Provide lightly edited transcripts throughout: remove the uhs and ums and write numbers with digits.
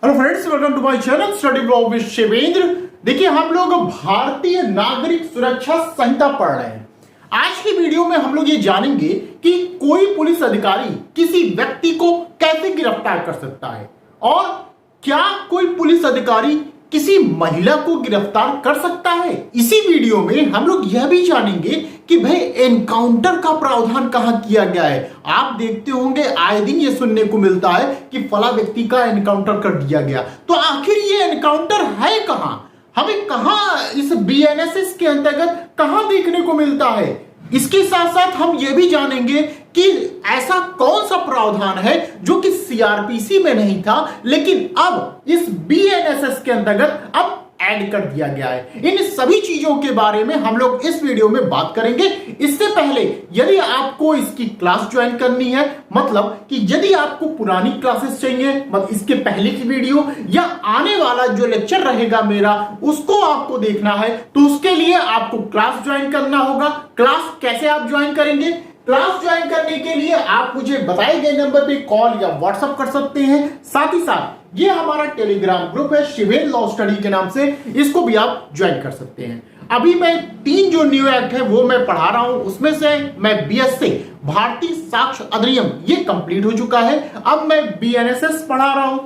Hello friends, welcome to my channel study blog with Shivendra. देखिए, हम लोग भारतीय नागरिक सुरक्षा संहिता पढ़ रहे हैं। आज की वीडियो में हम लोग ये जानेंगे कि कोई पुलिस अधिकारी किसी व्यक्ति को कैसे गिरफ्तार कर सकता है और क्या कोई पुलिस अधिकारी किसी महिला को गिरफ्तार कर सकता है। इसी वीडियो में हम लोग यह भी जानेंगे कि भाई एनकाउंटर का प्रावधान कहां किया गया है। आप देखते होंगे आए दिन ये सुनने को मिलता है कि फला व्यक्ति का एनकाउंटर कर दिया गया, तो आखिर ये एनकाउंटर है कहां, हमें कहां इस बीएनएसएस के अंतर्गत कहां देखने को मिलता है। इसके साथ साथ हम ये भी जानेंगे कि ऐसा कौन सा प्रावधान है जो कि सीआरपीसी में नहीं था लेकिन अब इस बीएनएसएस के अंतर्गत अब ऐड कर दिया गया है। इन सभी चीजों के बारे में हम लोग इस वीडियो में बात करेंगे। इससे पहले यदि आपको इसकी क्लास ज्वाइन करनी है, मतलब कि यदि आपको पुरानी क्लासेस चाहिए, मतलब इसके पहले की वीडियो या आने वाला जो लेक्चर रहेगा मेरा उसको आपको देखना है, तो उसके लिए आपको क्लास ज्वाइन करना होगा। क्लास कैसे आप ज्वाइन करेंगे? क्लास ज्वाइन करने के लिए आप मुझे बताए गए नंबर पे कॉल या व्हाट्सएप कर सकते हैं। साथ ही साथ ये हमारा टेलीग्राम ग्रुप है शिवेंद्र लॉ स्टडी के नाम से, इसको भी आप ज्वाइन कर सकते हैं। अभी मैं 3 जो न्यू एक्ट है वो मैं पढ़ा रहा हूं, उसमें से मैं बीएससी भारतीय साक्ष्य अधिनियम ये कंप्लीट हो चुका है। अब मैं बीएनएसएस पढ़ा रहा हूं,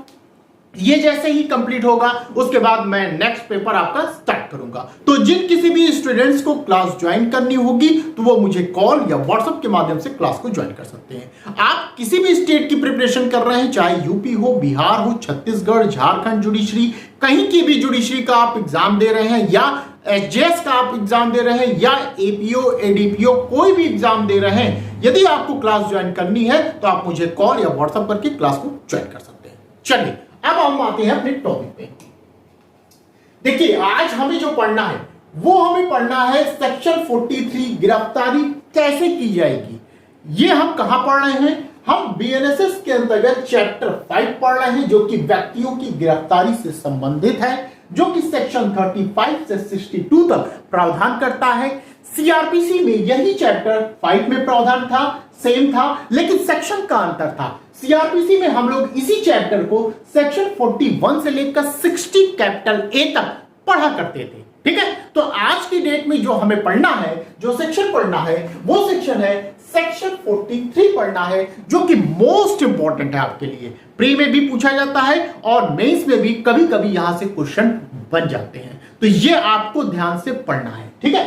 ये जैसे ही कंप्लीट होगा उसके बाद मैं नेक्स्ट पेपर आपका स्टार्ट करूंगा। तो जिन किसी भी स्टूडेंट्स को क्लास ज्वाइन करनी होगी तो वो मुझे कॉल या व्हाट्सएप के माध्यम से क्लास को ज्वाइन कर सकते हैं। आप किसी भी स्टेट की प्रिपरेशन कर रहे हैं, चाहे यूपी हो, बिहार हो, छत्तीसगढ़, झारखंड जुडिशरी, कहीं की भी जुडिशरी का आप एग्जाम दे रहे हैं या एचजेएस का आप एग्जाम दे रहे हैं या एपीओ एडीपीओ कोई भी एग्जाम दे रहे हैं, यदि आपको क्लास ज्वाइन करनी है तो आप मुझे कॉल या व्हाट्सएप करके क्लास को ज्वाइन कर सकते हैं। चलिए अब हम आते हैं अपने टॉपिक पे। देखिए, आज हमें जो पढ़ना है वो हमें पढ़ना है सेक्शन 43 गिरफ्तारी कैसे की जाएगी। ये हम कहां पढ़ रहे हैं? हम बीएनएसएस के अंतर्गत चैप्टर 5 पढ़ रहे हैं जो कि व्यक्तियों की गिरफ्तारी से संबंधित है, जो कि सेक्शन 35 से 62 तक प्रावधान करता है। सीआरपीसी में यही चैप्टर 5 में प्रावधान था, सेम था, लेकिन सेक्शन का अंतर था। सीआरपीसी में हम लोग इसी चैप्टर को सेक्शन 41 से लेकर 60 कैपिटल ए तक पढ़ा करते थे। ठीक है, तो आज की डेट में जो हमें पढ़ना है, जो सेक्शन पढ़ना है, वो सेक्शन है सेक्शन 43 पढ़ना है, जो कि मोस्ट इंपॉर्टेंट है आपके लिए। प्री में भी पूछा जाता है और मेंस में भी कभी कभी यहां से क्वेश्चन बन जाते हैं, तो ये आपको ध्यान से पढ़ना है। ठीक है,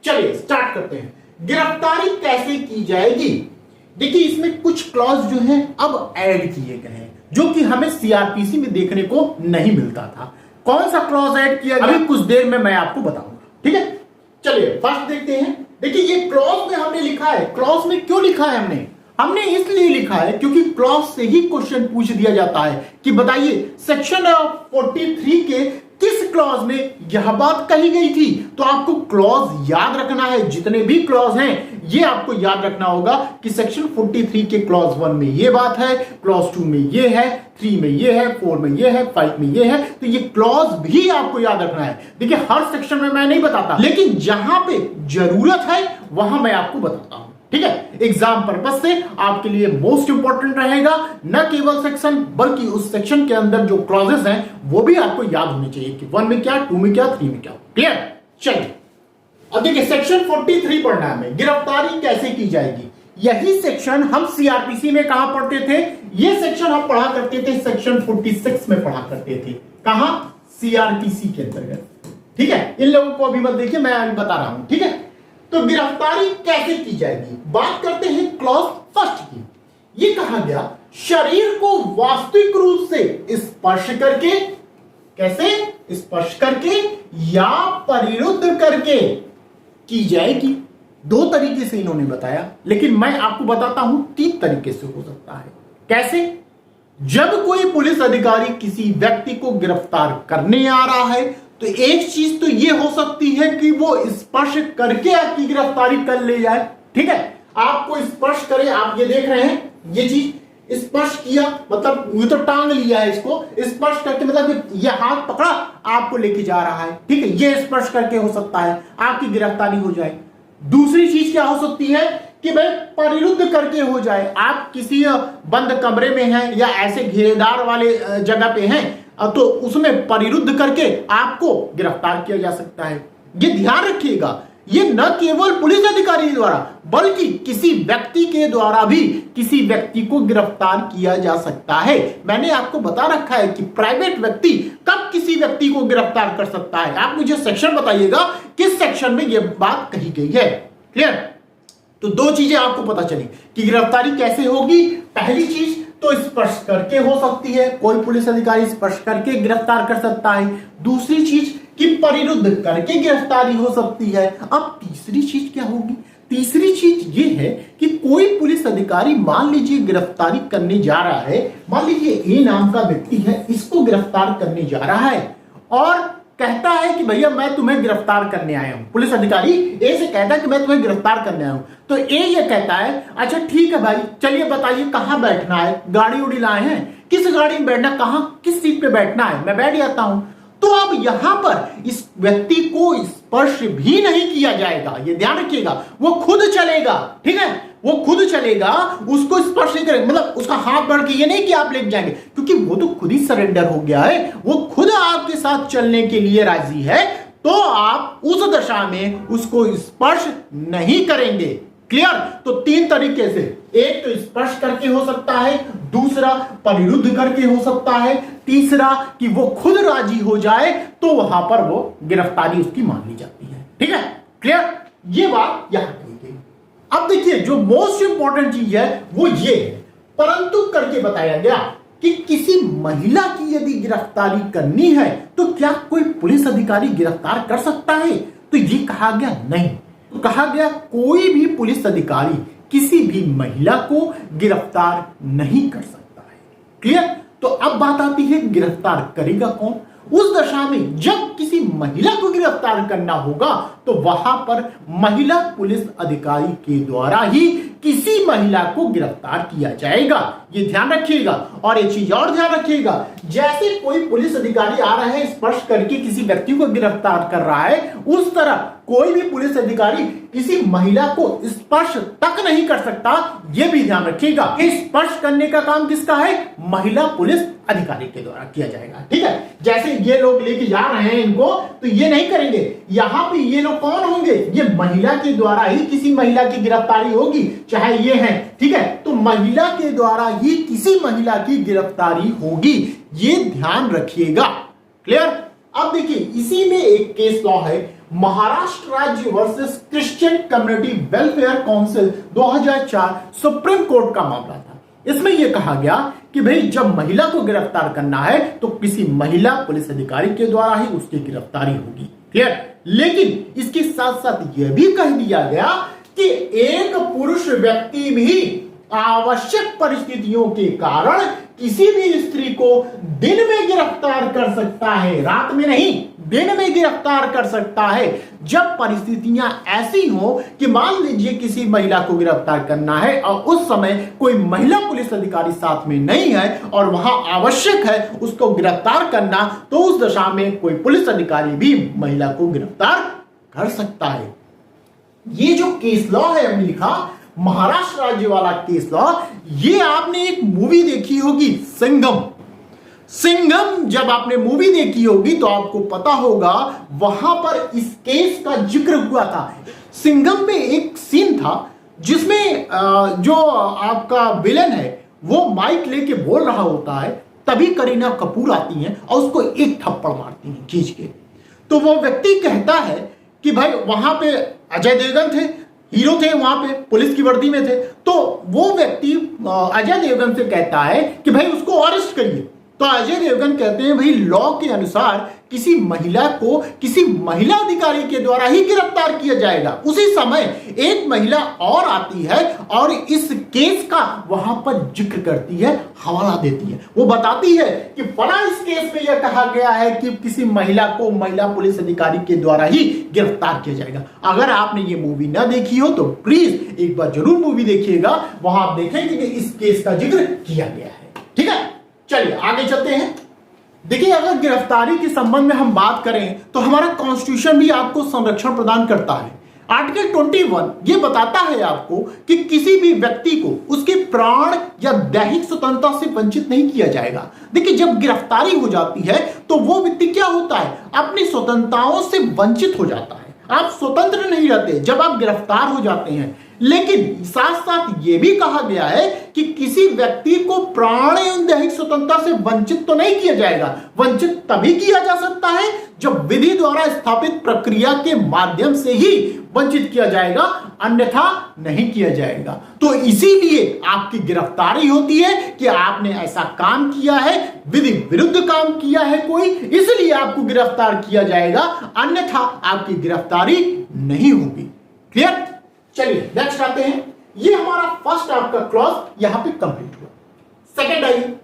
चलिए स्टार्ट करते हैं। गिरफ्तारी कैसे की जाएगी? देखिए, इसमें कुछ क्लॉज जो है अब ऐड किए गए हैं जो कि हमें सीआरपीसी में देखने को नहीं मिलता था। कौन सा क्लॉज ऐड किया गया अभी कुछ देर में मैं आपको बताऊंगा। ठीक है, चलिए फर्स्ट देखते हैं। देखिए, ये क्लॉज में हमने लिखा है। क्लॉज में क्यों लिखा है हमने इसलिए लिखा है क्योंकि क्लॉज से ही क्वेश्चन पूछ दिया जाता है कि बताइए सेक्शन 43 के किस क्लॉज में यह बात कही गई थी। तो आपको क्लॉज याद रखना है, जितने भी क्लॉज हैं ये आपको याद रखना होगा कि सेक्शन 43 के क्लॉज 1 में ये बात है, क्लॉज 2 में ये है, 3 में ये है, 4 में ये है, 5 में ये है। तो ये क्लॉज भी आपको याद रखना है। देखिए, हर सेक्शन में मैं नहीं बताता, लेकिन जहां पे जरूरत है वहां मैं आपको बताता हूं। ठीक है, एग्जाम पर्पस से आपके लिए मोस्ट इंपॉर्टेंट रहेगा, न केवल सेक्शन बल्कि उस सेक्शन के अंदर जो क्लॉजेस हैं वो भी आपको याद होने चाहिए कि 1 में क्या, 2 में क्या, 3 में क्या। क्लियर? चलिए अब देखिए, सेक्शन 43 पढ़ना है हमें। गिरफ्तारी कैसे की जाएगी, यही सेक्शन हम सीआरपीसी में कहां पढ़ते थे? ये सेक्शन हम पढ़ा करते थे सेक्शन 46 में पढ़ा करते थे। कहां? सीआरपीसी के अंतर्गत। ठीक है, इन लोगों को अभी मत देखिए, मैं बता रहा हूं। ठीक है, तो गिरफ्तारी कैसे की जाएगी? बात करते हैं क्लॉज फर्स्ट की। ये कहा गया शरीर को वास्तविक रूप से स्पर्श करके, कैसे स्पर्श करके या परिरुद्ध करके की जाएगी। 2 तरीके से इन्होंने बताया, लेकिन मैं आपको बताता हूं 3 तरीके से हो सकता है। कैसे? जब कोई पुलिस अधिकारी किसी व्यक्ति को गिरफ्तार करने आ रहा है तो एक चीज तो ये हो सकती है कि वो स्पर्श करके आपकी गिरफ्तारी कर ले जाए। ठीक है, आपको स्पर्श करे, आप ये देख रहे हैं, ये चीज स्पर्श किया मतलब ये तो टांग लिया है, इसको स्पर्श करके मतलब ये हाथ पकड़ा आपको लेके जा रहा है। ठीक है, ये स्पर्श करके हो सकता है आपकी गिरफ्तारी हो जाए। दूसरी चीज क्या हो सकती है कि भाई परिरुद्ध करके हो जाए। आप किसी बंद कमरे में हैं या ऐसे घेरेदार वाले जगह पे हैं, तो उसमें परिरुद्ध करके आपको गिरफ्तार किया जा सकता है। ये ध्यान रखिएगा, ये न केवल पुलिस अधिकारी द्वारा बल्कि किसी व्यक्ति के द्वारा भी किसी व्यक्ति को गिरफ्तार किया जा सकता है। मैंने आपको बता रखा है कि प्राइवेट व्यक्ति कब किसी व्यक्ति को गिरफ्तार कर सकता है। आप मुझे सेक्शन बताइएगा किस सेक्शन में यह बात कही गई है। क्लियर? तो दो चीजें आपको पता चली कि गिरफ्तारी कैसे होगी। पहली चीज तो स्पर्श करके हो सकती है, कोई पुलिस अधिकारी स्पर्श करके गिरफ्तार कर सकता है। दूसरी चीज कि परिरुद्ध करके गिरफ्तारी हो सकती है। अब तीसरी चीज क्या होगी? तीसरी चीज ये है कि कोई पुलिस अधिकारी मान लीजिए गिरफ्तारी करने जा रहा है, मान लीजिए ए नाम का व्यक्ति है, इसको गिरफ्तार करने जा रहा है और कहता है कि भैया मैं तुम्हें गिरफ्तार करने आया हूं। पुलिस अधिकारी ए से कहता है कि मैं तुम्हें गिरफ्तार करने आया हूं, तो ए ये कहता है अच्छा ठीक है भाई, चलिए बताइए कहां बैठना है, गाड़ी उड़ी लाए हैं, किस गाड़ी में बैठना, कहां किस सीट पे बैठना है, मैं बैठ जाता हूं। तो अब यहां पर इस व्यक्ति को स्पर्श भी नहीं किया जाएगा, ये ध्यान रखिएगा। वो खुद चलेगा, ठीक है, वो खुद चलेगा, उसको स्पर्श नहीं करेगा, मतलब उसका हाथ बढ़ के ये नहीं कि आप लेके जाएंगे, क्योंकि वो तो खुद ही सरेंडर हो गया है, वो खुद आपके साथ चलने के लिए राजी है, तो आप उस दशा में उसको स्पर्श नहीं करेंगे। क्लियर? तो तीन तरीके से, एक तो स्पर्श करके हो सकता है, दूसरा परिरुद्ध करके हो सकता है, तीसरा कि वो खुद राजी हो जाए तो वहां पर वो गिरफ्तारी उसकी मान ली जाती है। ठीक है? क्लियर? ये बात यहां कही गई। अब देखिए जो मोस्ट इंपॉर्टेंट चीज है वो ये है, परंतु करके बताया गया कि किसी महिला की यदि गिरफ्तारी करनी है तो क्या कोई पुलिस अधिकारी गिरफ्तार कर सकता है? तो ये कहा गया नहीं, तो कहा गया कोई भी पुलिस अधिकारी किसी भी महिला को गिरफ्तार नहीं कर सकता है। क्लियर? तो अब बात आती है गिरफ्तार करेगा कौन? उस दशा में जब किसी महिला को गिरफ्तार करना होगा तो वहां पर महिला पुलिस अधिकारी के द्वारा ही किसी महिला को गिरफ्तार किया जाएगा। ये ध्यान रखिएगा। और एक चीज और ध्यान रखिएगा, जैसे कोई पुलिस अधिकारी आ रहा है स्पर्श करके किसी व्यक्ति को गिरफ्तार कर रहा है, उस तरह कोई भी पुलिस अधिकारी किसी महिला को स्पर्श तक नहीं कर सकता। यह भी ध्यान रखिएगा कि स्पर्श करने का काम किसका है? महिला पुलिस अधिकारी के द्वारा किया जाएगा। ठीक है? जैसे ये लोग लेके जा रहे हैं इनको, तो ये नहीं करेंगे। यहां पे ये लोग कौन होंगे? ये महिला के द्वारा ही किसी महिला की गिरफ्तारी होगी, चाहे ये है। ठीक है? तो महिला के द्वारा ही किसी महिला की गिरफ्तारी होगी, ये ध्यान रखिएगा। क्लियर? अब देखिए इसी में एक केस लॉ है, महाराष्ट्र राज्य versus Christian community welfare council 2004 supreme court का मामला था। इसमें यह कहा गया कि भाई जब महिला को गिरफ्तार करना है तो किसी महिला पुलिस अधिकारी के द्वारा ही उसकी गिरफ्तारी होगी। क्लियर? लेकिन इसके साथ साथ यह भी कह दिया गया कि एक पुरुष व्यक्ति भी आवश्यक परिस्थितियों के कारण किसी भी स्त्री को दिन में गिरफ्तार कर सकता है, रात में नहीं, दिन में गिरफ्तार कर सकता है। जब परिस्थितियां ऐसी हो कि मान लीजिए किसी महिला को गिरफ्तार करना है और उस समय कोई महिला पुलिस अधिकारी साथ में नहीं है और वहां आवश्यक है उसको गिरफ्तार करना, तो उस दशा में कोई पुलिस अधिकारी भी महिला को गिरफ्तार कर सकता है। ये जो केस लॉ है हमने लिखा, महाराष्ट्र राज्य वाला केस लॉ, ये आपने एक मूवी देखी होगी सिंघम। सिंघम जब आपने मूवी देखी होगी तो आपको पता होगा वहां पर इस केस का जिक्र हुआ था। सिंघम में एक सीन था जिसमें जो आपका विलन है वो माइक लेके बोल रहा होता है, तभी करीना कपूर आती हैं और उसको एक थप्पड़ मारती हैं खींच के। तो वो व्यक्ति कहता है कि भाई वहां पे अजय देवगन थे, हीरो थे, वहां पे पुलिस की वर्दी में थे। तो वो व्यक्ति अजय देवगन से कहता है कि भाई उसको अरेस्ट करिए। तो अजय देवगन कहते हैं भाई लॉ के अनुसार किसी महिला को किसी महिला अधिकारी के द्वारा ही गिरफ्तार किया जाएगा। उसी समय एक महिला और आती है और इस केस का वहां पर जिक्र करती है, हवाला देती है। वो बताती है कि फला इस केस में यह कहा गया है कि किसी महिला को महिला पुलिस अधिकारी के द्वारा ही गिरफ्तार किया जाएगा। अगर आपने ये मूवी ना देखी हो तो प्लीज एक बार जरूर मूवी देखिएगा, वहां आप देखेंगे कि इस केस का जिक्र किया गया है। ठीक है? चलिए आगे चलते हैं। देखिए अगर गिरफ्तारी के संबंध में हम बात करें तो हमारा कॉन्स्टिट्यूशन भी आपको संरक्षण प्रदान करता है। आर्टिकल 21 ये बताता है आपको कि किसी भी व्यक्ति को उसके प्राण या दैहिक स्वतंत्रता से वंचित नहीं किया जाएगा। देखिए, जब गिरफ्तारी हो जाती है तो वो व्यक्ति क्या होता है, अपनी स्वतंत्रताओं से वंचित हो जाता है। आप स्वतंत्र नहीं रहते जब आप गिरफ्तार हो जाते हैं। लेकिन साथ साथ ये भी कहा गया है कि किसी व्यक्ति को प्राण एवं दैहिक स्वतंत्रता से वंचित तो नहीं किया जाएगा। वंचित तभी किया जा सकता है जब विधि द्वारा स्थापित प्रक्रिया के माध्यम से ही वंचित किया जाएगा, अन्यथा नहीं किया जाएगा। तो इसीलिए आपकी गिरफ्तारी होती है कि आपने ऐसा काम किया है, विधि विरुद्ध काम किया है कोई, इसलिए आपको गिरफ्तार किया जाएगा, अन्यथा आपकी गिरफ्तारी नहीं होगी। क्लियर? चलिए नेक्स्ट आते हैं। ये हमारा फर्स्ट आपका क्लॉज यहां पे कंप्लीट हुआ। सेकंड आइए,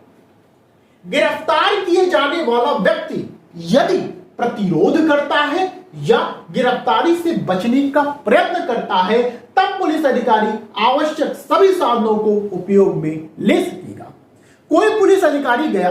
गिरफ्तार किए जाने वाला व्यक्ति यदि प्रतिरोध करता है या गिरफ्तारी से बचने का प्रयत्न करता है तब पुलिस अधिकारी आवश्यक सभी साधनों को उपयोग में ले सकेगा। कोई पुलिस अधिकारी गया,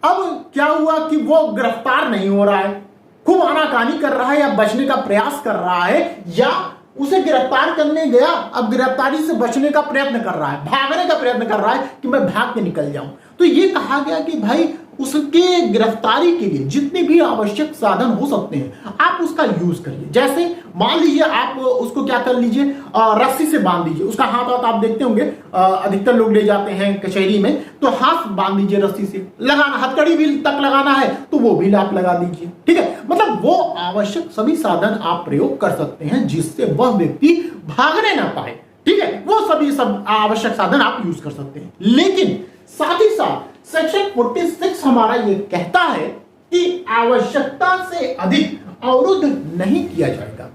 अब क्या हुआ कि वो गिरफ्तार नहीं हो रहा है, खूब आनाकानी कर रहा है या बचने का प्रयास कर रहा है, या उसे गिरफ्तार करने गया, अब गिरफ्तारी से बचने का प्रयत्न कर रहा है, भागने का प्रयत्न कर रहा है कि मैं भाग के निकल जाऊं। तो ये कहा गया कि भाई उसके गिरफ्तारी के लिए जितने भी आवश्यक साधन हो सकते हैं आप उसका यूज करिए। जैसे मान लीजिए आप उसको क्या कर लीजिए, रस्सी से बांध दीजिए उसका हाथ। आप देखते होंगे अधिकतर लोग ले जाते हैं कचहरी में, तो हाथ बांध दीजिए रस्सी से, लगाना हथकड़ी भी तक लगाना है तो वो भी आप लगा दीजिए। ठीक है, मतलब वो आवश्यक सभी साधन आप प्रयोग कर सकते हैं जिससे वह व्यक्ति भागने ना पाए। ठीक है, वो सभी सब आवश्यक साधन आप यूज कर सकते हैं। लेकिन साथ ही साथ सेक्शन 46 हमारा ये कहता है कि आवश्यकता से अधिक अवरुद्ध नहीं किया जाएगा।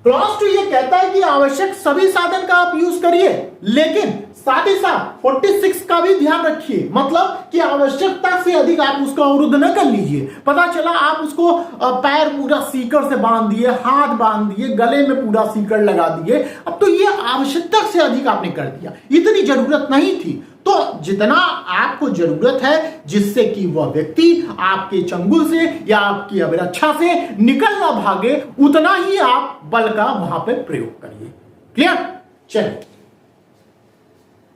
क्लॉज 2 ये कहता है कि आवश्यक सभी साधन का आप यूज करिए, लेकिन साथ ही साथ 46 का भी ध्यान रखिए, मतलब कि आवश्यकता से अधिक आप उसका अवरुद्ध न कर लीजिए। पता चला आप उसको पैर पूरा सीकड़ से बांध दिए, हाथ बांध दिए, गले में पूरा सीकड़ लगा दिए, अब तो ये आवश्यकता से अधिक आपने कर दिया, इतनी जरूरत नहीं थी। तो जितना आपको जरूरत है जिससे कि वह व्यक्ति आपके चंगुल से या आपकी अभिरक्षा से निकल ना भागे, उतना ही आप बल का वहां पे प्रयोग करिए। क्लियर? चलिए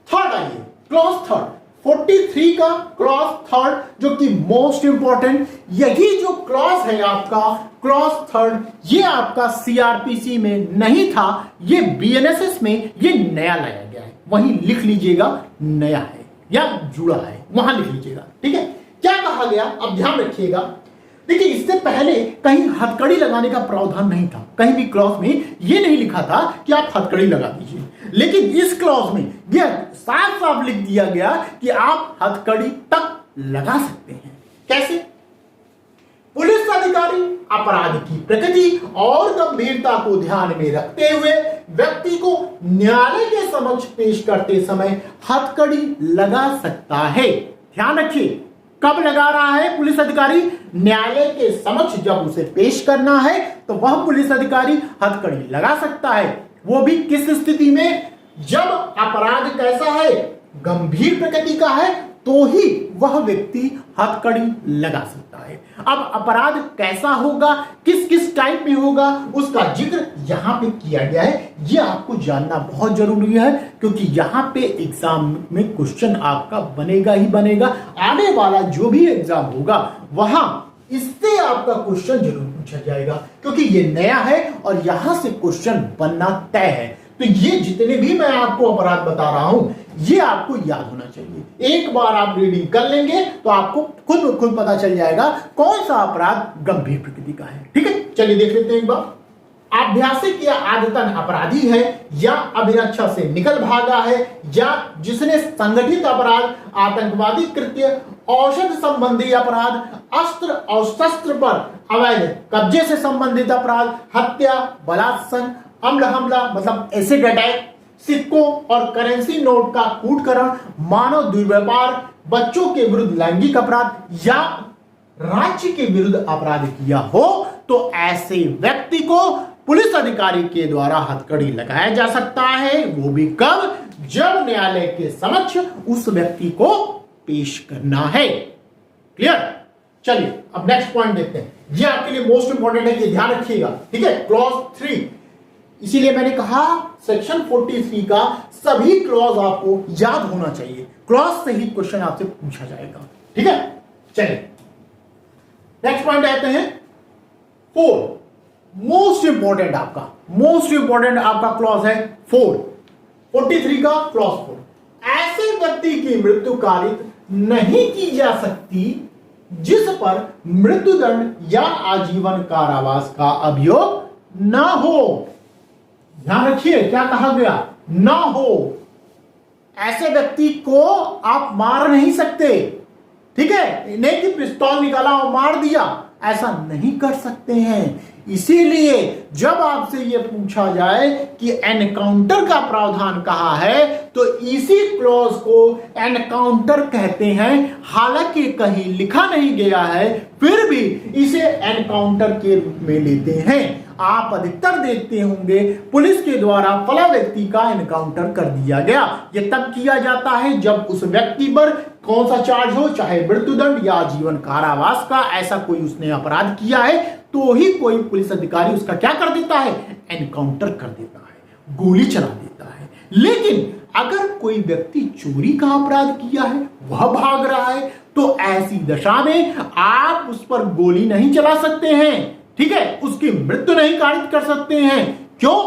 थर्ड आइए, क्लॉज थर्ड 43 का क्लॉज थर्ड, जो कि मोस्ट इंपॉर्टेंट, यही जो क्लॉज है आपका क्लॉज थर्ड, ये आपका सीआरपीसी में नहीं था, ये बीएनएसएस में ये नया लाया गया है। वहीं लिख लीजिएगा नया है या जुड़ा है, वहां लिख लीजिएगा। ठीक है, क्या कहा गया अब ध्यान रखिएगा। देखिए, इससे पहले कहीं हथकड़ी लगाने का प्रावधान नहीं था, कहीं भी क्लॉज में ये नहीं लिखा था कि आप हथकड़ी लगा दीजिए, लेकिन इस क्लॉज में यह साफ साफ लिख दिया गया कि आप हथकड़ी तक लगा सकते हैं। कैसे? पुलिस अधिकारी अपराध की प्रकृति और गंभीरता को ध्यान में रखते हुए व्यक्ति को न्यायालय के समक्ष पेश करते समय हथकड़ी लगा सकता है। ध्यान रखिए, कब लगा रहा है पुलिस अधिकारी? न्यायालय के समक्ष जब उसे पेश करना है तो वह पुलिस अधिकारी हथकड़ी लगा सकता है। वो भी किस स्थिति में? जब अपराध कैसा है, गंभीर प्रकृति का है, तो ही वह व्यक्ति हथकड़ी लगा सकता है। अब अपराध कैसा होगा, किस किस टाइप में होगा, उसका जिक्र यहां पे किया गया है। यह आपको जानना बहुत जरूरी है, क्योंकि यहां पे एग्जाम में क्वेश्चन आपका बनेगा ही बनेगा। आने वाला जो भी एग्जाम होगा वहां इससे आपका क्वेश्चन जरूर पूछा जाएगा, क्योंकि ये नया है और यहां से क्वेश्चन बनना तय है। तो ये जितने भी मैं आपको अपराध बता रहा हूं ये आपको याद होना चाहिए। एक बार आप रीडिंग कर लेंगे तो आपको खुद पता चल जाएगा कौन सा अपराध गंभीर प्रकृति का है। ठीक है, चलिए देख लेते हैं एक बार। आभ्यासिक या आदतन अपराधी है, या अभिरक्षा से निकल भागा है, या जिसने संगठित अपराध, आतंकवादी कृत्य, औषध संबंधी अपराध, अस्त्र और शस्त्र पर अवैध कब्जे से संबंधित अपराध, हत्या, बलात्संग, अम्ल हमला मतलब एसिड अटैक, सिक्कों और करेंसी नोट का कूटकरण, मानव दुर्व्यवहार, बच्चों के विरुद्ध लैंगिक अपराध या राज्य के विरुद्ध अपराध किया हो, तो ऐसे व्यक्ति को पुलिस अधिकारी के द्वारा हथकड़ी लगाया जा सकता है। वो भी कब? जब न्यायालय के समक्ष उस व्यक्ति को पेश करना है। क्लियर? चलिए अब नेक्स्ट पॉइंट देखते हैं। ये आपके लिए मोस्ट इंपॉर्टेंट है, ये ध्यान रखिएगा, ठीक है। क्लॉज 3, इसीलिए मैंने कहा सेक्शन 43 का सभी क्लॉज आपको याद होना चाहिए। क्लॉज से ही क्वेश्चन आपसे पूछा जाएगा, ठीक है। चलिए नेक्स्ट पॉइंट आते हैं 4, मोस्ट इंपॉर्टेंट आपका क्लॉज है 4, 43 का क्लॉज 4। ऐसे व्यक्ति की मृत्यु कारित नहीं की जा सकती जिस पर मृत्युदंड या आजीवन कारावास का अभियोग ना हो। ध्यान रखिए क्या कहा गया, ना हो। ऐसे व्यक्ति को आप मार नहीं सकते, ठीक है, नहीं कि पिस्तौल निकाला और मार दिया, ऐसा नहीं कर सकते हैं। इसीलिए जब आपसे यह पूछा जाए कि एनकाउंटर का प्रावधान कहाँ है, तो इसी क्लॉज को एनकाउंटर कहते हैं। हालांकि कहीं लिखा नहीं गया है, फिर भी इसे एनकाउंटर के रूप में लेते हैं। आप अधिकतर देखते होंगे पुलिस के द्वारा फला व्यक्ति का एनकाउंटर कर दिया गया। यह तब किया जाता है जब उस व्यक्ति पर कौन सा चार्ज हो, चाहे मृत्युदंड या आजीवन कारावास का, ऐसा कोई उसने अपराध किया है, तो ही कोई पुलिस अधिकारी उसका क्या कर देता है, एनकाउंटर कर देता है, गोली चला देता है। लेकिन अगर कोई व्यक्ति चोरी का अपराध किया है, वह भाग रहा है, तो ऐसी दशा में आप उस पर गोली नहीं चला सकते हैं, ठीक है, उसकी मृत्यु नहीं कारित कर सकते हैं। क्यों?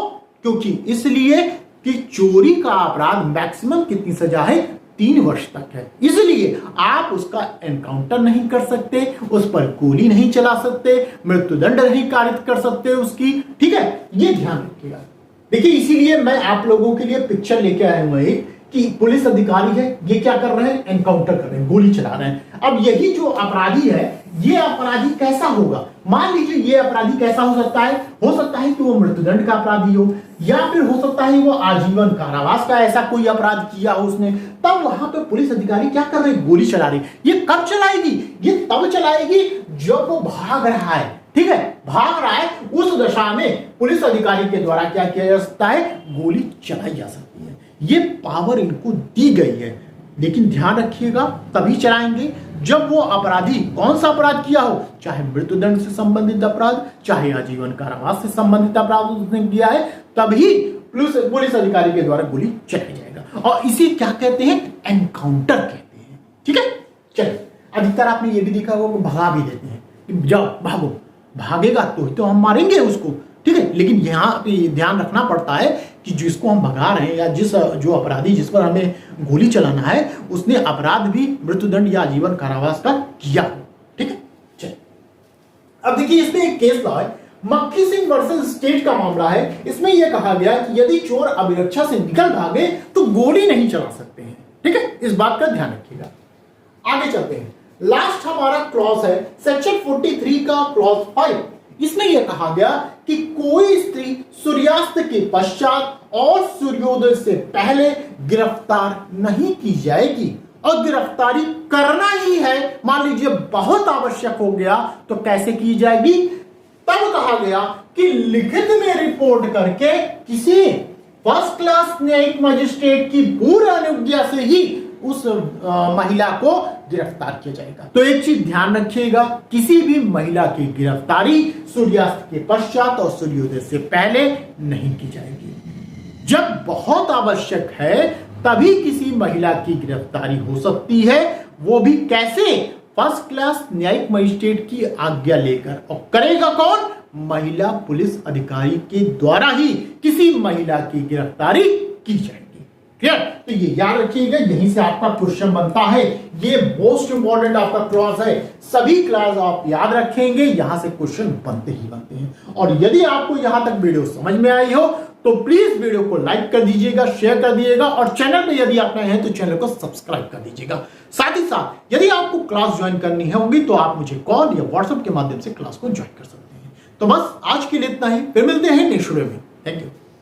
क्योंकि इसलिए कि चोरी का अपराध मैक्सिमम कितनी सजा है, 3 वर्ष तक है। इसलिए आप उसका एनकाउंटर नहीं कर सकते, उस पर गोली नहीं चला सकते, मृत्युदंड नहीं कारित कर सकते उसकी, ठीक है, ये ध्यान रखिएगा। देखिए इसीलिए मैं आप लोगों के लिए पिक्चर लेके आया हूं कि पुलिस अधिकारी है, ये क्या कर रहे हैं, एनकाउंटर कर रहे हैं, गोली चला रहे हैं। अब यही जो अपराधी है, ये अपराधी कैसा होगा, मान लीजिए ये अपराधी कैसा हो सकता है कि वो मृत्युदंड का अपराधी हो, या फिर हो सकता है वो आजीवन कारावास का ऐसा कोई अपराध किया हो उसने। तब वहां पे पुलिस अधिकारी क्या कर रहे हैं, गोली चला रही। ये कब चलाएगी, ये तब चलाएगी जब वो भाग रहा है, ठीक है, भाग रहा है, उस दशा में पुलिस अधिकारी के द्वारा क्या किया जा सकता है, गोली चलाई जा सकती है। ये पावर इनको दी गई है, लेकिन ध्यान रखिएगा तभी चलाएंगे जब वो अपराधी कौन सा अपराध किया हो, चाहे मृत्युदंड से संबंधित अपराध, चाहे आजीवन कारावास से संबंधित अपराध उसने किया है, तभी पुलिस अधिकारी के द्वारा गोली चलाई जाएगा। और इसी क्या कहते हैं, एनकाउंटर कहते हैं, ठीक है। चलिए अधिकतर आपने ये भी देखा होगा वो भगा भी देते हैं कि जाओ भागो, भागेगा तो हम मारेंगे उसको, ठीक है। लेकिन यहाँ पे ध्यान रखना पड़ता है कि जिसको हम भगा रहे हैं या जो अपराधी जिस पर हमें गोली चलाना है, उसने अपराध भी मृत्युदंड या आजीवन कारावास का किया, ठीक है। चलिए अब देखिए इसमें एक केस लॉ है, मक्खी सिंह वर्सेस स्टेट का मामला है। इसमें यह कहा गया कि यदि चोर अभिरक्षा से निकल भागे तो गोली नहीं चला सकते हैं, ठीक है, इस बात का ध्यान रखिएगा। आगे चलते हैं, लास्ट हमारा क्लॉज है सेक्शन 43 का क्लॉज 5। इसमें यह कहा गया कि कोई स्त्री सूर्यास्त के पश्चात और सूर्योदय से पहले गिरफ्तार नहीं की जाएगी, और गिरफ्तारी करना ही है, मान लीजिए बहुत आवश्यक हो गया तो कैसे की जाएगी। तब कहा गया कि लिखित में रिपोर्ट करके किसी फर्स्ट क्लास न्यायिक मजिस्ट्रेट की पूर्ण अनुज्ञा से ही उस महिला को गिरफ्तार किया जाएगा। तो एक चीज ध्यान रखिएगा, किसी भी महिला की गिरफ्तारी सूर्यास्त के पश्चात और सूर्योदय से पहले नहीं की जाएगी। जब बहुत आवश्यक है तभी किसी महिला की गिरफ्तारी हो सकती है, वो भी कैसे, फर्स्ट क्लास न्यायिक मजिस्ट्रेट की आज्ञा लेकर। और करेगा कौन, महिला पुलिस अधिकारी के द्वारा ही किसी महिला की गिरफ्तारी की जाएगी। क्लियर? तो ये याद रखिएगा, यहीं से आपका क्वेश्चन बनता है। ये मोस्ट इंपॉर्टेंट आपका क्लॉज है, सभी क्लॉज आप याद रखेंगे, यहां से क्वेश्चन बनते ही बनते हैं। और यदि आपको यहां तक वीडियो समझ में आई हो तो प्लीज वीडियो को लाइक कर दीजिएगा, शेयर कर दीजिएगा, और चैनल पे यदि आप नए हैं तो चैनल को सब्सक्राइब कर दीजिएगा। साथ ही साथ यदि आपको क्लास ज्वाइन करनी होगी तो आप मुझे कॉल या व्हाट्सएप के माध्यम से क्लास को ज्वाइन कर सकते हैं। तो बस आज के लिए इतना ही, फिर मिलते हैं नेक्स्ट वीडियो में। Thank you.